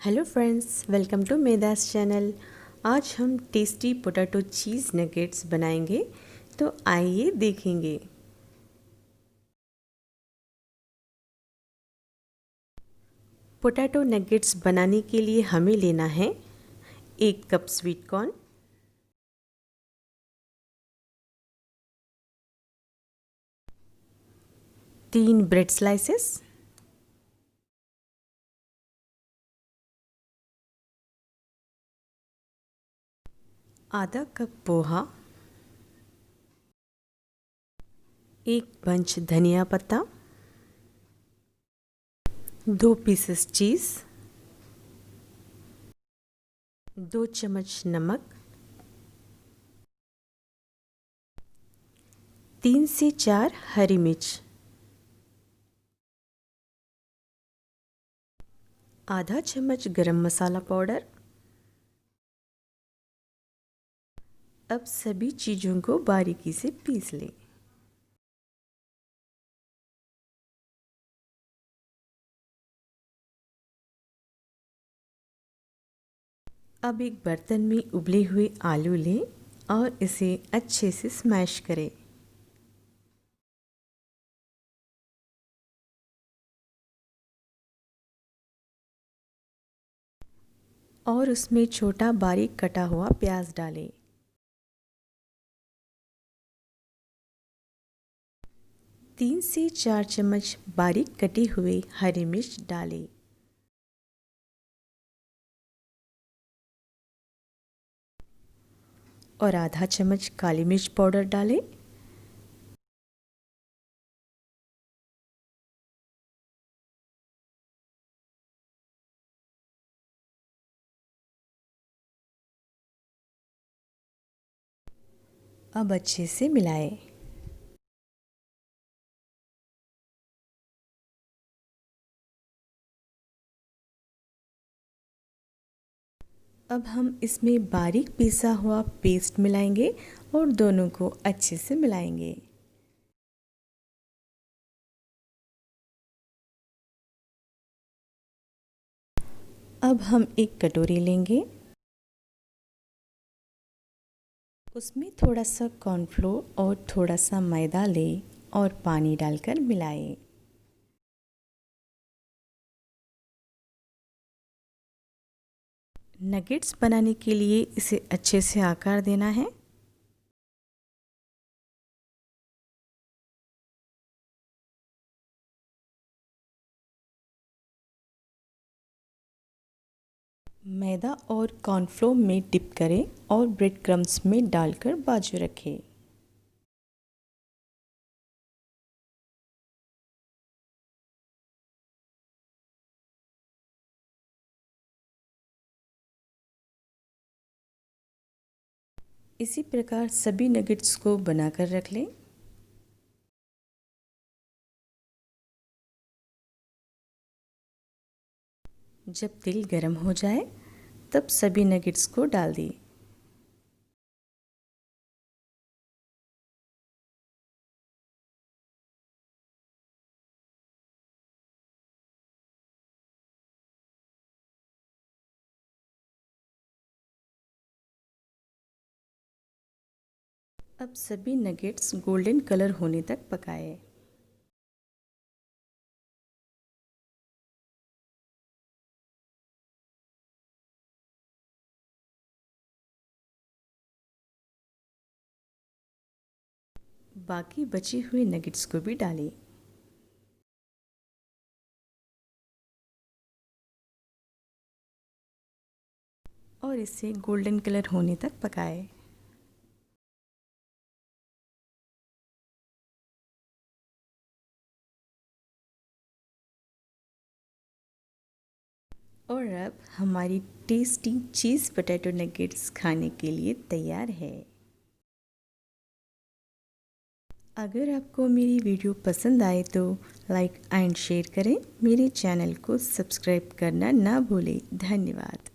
Hello friends, welcome to Medas channel. आज हम tasty potato चीज़ nuggets बनाएंगे, तो आइए देखेंगे। पोटैटो नगेट्स बनाने के लिए हमें लेना है 1 cup sweet corn, 3 bread slices, आधा कप पोहा, 1 बंच धनिया पत्ता, 2 पीसेस चीज़, 2 चम्मच नमक, 3 से 4 हरी मिर्च, आधा चम्मच गरम मसाला पाउडर। अब सभी चीज़ों को बारीकी से पीस लें। अब एक बर्तन में उबले हुए आलू लें और इसे अच्छे से स्मैश करें। और उसमें छोटा बारीक कटा हुआ प्याज डालें। तीन से 4 चम्मच बारीक कटी हुई हरी मिर्च डालें। और आधा चम्मच काली मिर्च पाउडर डालें। अब अच्छे से मिलाएं। अब हम इसमें बारीक पीसा हुआ पेस्ट मिलाएंगे और दोनों को अच्छे से मिलाएंगे। अब हम एक कटोरी लेंगे, उसमें थोड़ा सा कॉर्नफ्लोर और थोड़ा सा मैदा लें और पानी डालकर मिलाएं। नगेट्स बनाने के लिए इसे अच्छे से आकार देना है। मैदा और कॉर्नफ्लोर में डिप करें और ब्रेड क्रम्स में डालकर बाजू रखें। इसी प्रकार सभी नगेट्स को बनाकर रख लें। जब तेल गर्म हो जाए तब सभी नगेट्स को डाल दें। अब सभी नगेट्स गोल्डन कलर होने तक पकाएं। बाकी बचे हुए नगेट्स को भी डालें। और इसे गोल्डन कलर होने तक पकाएं। और अब हमारी टेस्टी चीज़ पोटैटो नगेट्स खाने के लिए तैयार है। अगर आपको मेरी वीडियो पसंद आए तो लाइक एंड शेयर करें। मेरे चैनल को सब्सक्राइब करना ना भूलें। धन्यवाद।